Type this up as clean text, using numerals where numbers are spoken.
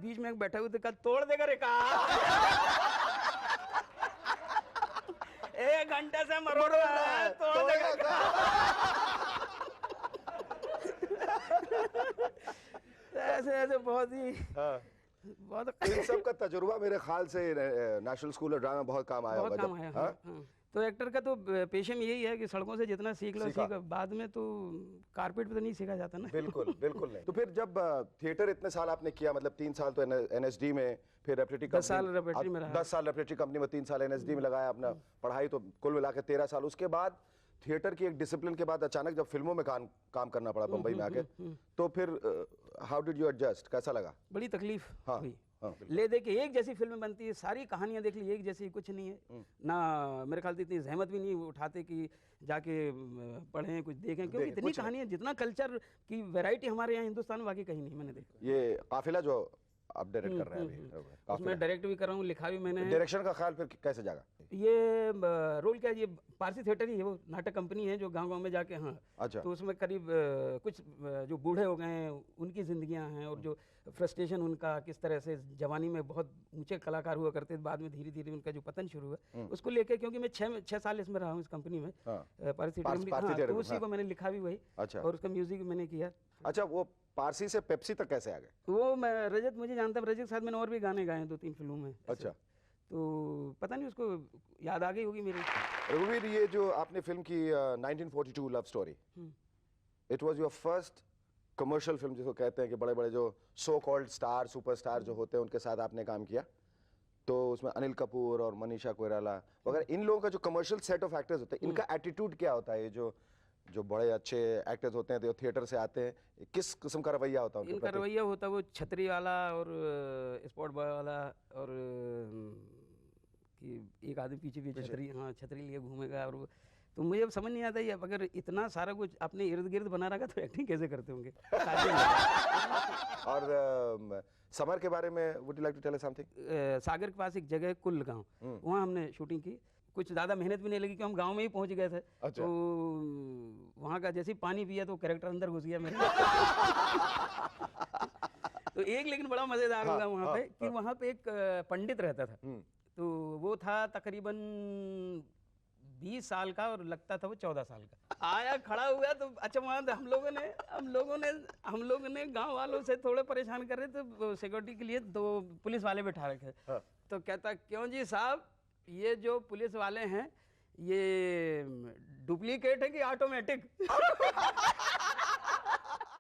बीच में बैठे हुए थे, कल तोड़ देगा रे का। 1 घंटे से मरोड़ रहा है, तोड़ देगा। ऐसे ऐसे बहुत ही बहुत इन सब का तजुर्बा मेरे ख्याल से नेशनल स्कूल ऑफ ड्रामा बहुत काम आया बहुत काम आया। हाँ। तो एक्टर का तो पेशे में यही है कि सड़कों से जितना सीख लो सीख, बाद में तो कारपेट पे तो नहीं सीखा जाता ना। बिल्कुल बिल्कुल नहीं। तो फिर जब थिएटर इतने साल आपने किया, मतलब 3 साल तो एनएसडी में, फिर रेपरेटरी कंपनी 10 साल रेपरेटरी में रहा। 10 साल रेपरेटरी कंपनी में, 3 साल एनएसडी में लगाया अपना पढ़ाई, तो कुल मिला के 13 साल। उसके बाद थिएटर की एक डिसिप्लिन के बाद अचानक जब फिल्मों में काम करना पड़ा बम्बई में आके, तो फिर हाउ डिड यू एडजस्ट, कैसा लगा? बड़ी तकलीफ हुई। हाँ, ले दे के एक जैसी फिल्में बनती है, सारी कहानियां देख ली एक जैसी, कुछ नहीं है ना। मेरे ख्याल से इतनी जहमत भी नहीं उठाते कि जाके पढ़ें कुछ देखें, क्योंकि इतनी कहानियां, जितना कल्चर की वैरायटी हमारे यहाँ हिंदुस्तान में बाकी कहीं नहीं मैंने देखा। ये काफिला जो आप डायरेक्ट कर रहे हैं अभी, उसमें डायरेक्ट भी कर रहा हूँ, लिखा भी मैंने। डायरेक्शन का ख्याल फिर कैसे जागा? ये रोल क्या है, ये पारसी थिएटर ही है, वो नाटक कंपनी है जो गांव-गांव में जाके। हाँ अच्छा। तो उसमें करीब कुछ जो बूढ़े हो गए हैं उनकी जिंदगियां हैं, और जो फ्रस्ट्रेशन उनका, किस तरह से जवानी में बहुत ऊंचे कलाकार हुआ करते, बाद में धीरे धीरे उनका जो पतन शुरू हुआ, उसको लेके, क्योंकि मैं 6 साल इसमें रहा हूँ इस कंपनी में, पारसी थिएटर, तो उसी को मैंने लिखा भी वही। अच्छा। और उसका म्यूजिक मैंने किया। अच्छा, वो पारसी से पेप्सी तक कैसे आ गए? वो मैं रजत मुझे जानता है, रजत के साथ मैंने और भी गाने गाए हैं 2-3 फिल्मों में। अच्छा। तो पता नहीं उसको याद आ गई होगी मेरी। रघुवीर, ये जो आपने फिल्म की 1942 love story, it was your first commercial film, जिसको कहते हैं कि बड़े बड़े जो सो कॉल्ड स्टार, सुपरस्टार जो होते हैं, उनके साथ आपने काम किया। तो उसमें अनिल कपूर और मनीषा कोइराला वगैरह, इन लोगों का जो कमर्शियल सेट ऑफ एक्टर्स होते हैं, इनका एटीट्यूड क्या होता है? ये जो बड़े अच्छे एक्टर्स होते हैं, जो थिएटर से आते हैं, किस किस्म का रवैया होता है उनके इनका प्रति? रवैया होता है वो छतरी वाला और स्पॉट बॉय वाला, और कि एक आदमी पीछे भी छतरी, हाँ छतरी लिए घूमेगा। और तो मुझे अब समझ नहीं आता ये, अगर इतना सारा कुछ अपने इर्द गिर्द बना रखा तो एक्टिंग कैसे करते होंगे? और समर के बारे में would you like to tell us something? Sagar के पास एक जगह है कुल गांव, वहाँ हमने शूटिंग की। कुछ ज़्यादा मेहनत भी नहीं लगी, क्योंकि हम गांव में ही पहुंच गए थे। अच्छा। तो वहाँ का जैसे ही पानी पिया तो कैरेक्टर अंदर घुस गया मेरे। तो एक लेकिन बड़ा मज़ेदार होगा वहाँ पे कि वहाँ पे एक पंडित रहता था। तो वो था तकरीबन 20 साल का, और लगता था वो 14 साल का। आया, खड़ा हुआ, तो अच्छा वहाँ हम लोगों ने गांव वालों से थोड़े परेशान कर रहे, तो सिक्योरिटी के लिए 2 पुलिस वाले बैठा रखे। तो कहता, क्यों जी साहब, ये जो पुलिस वाले हैं ये डुप्लीकेट है कि ऑटोमेटिक?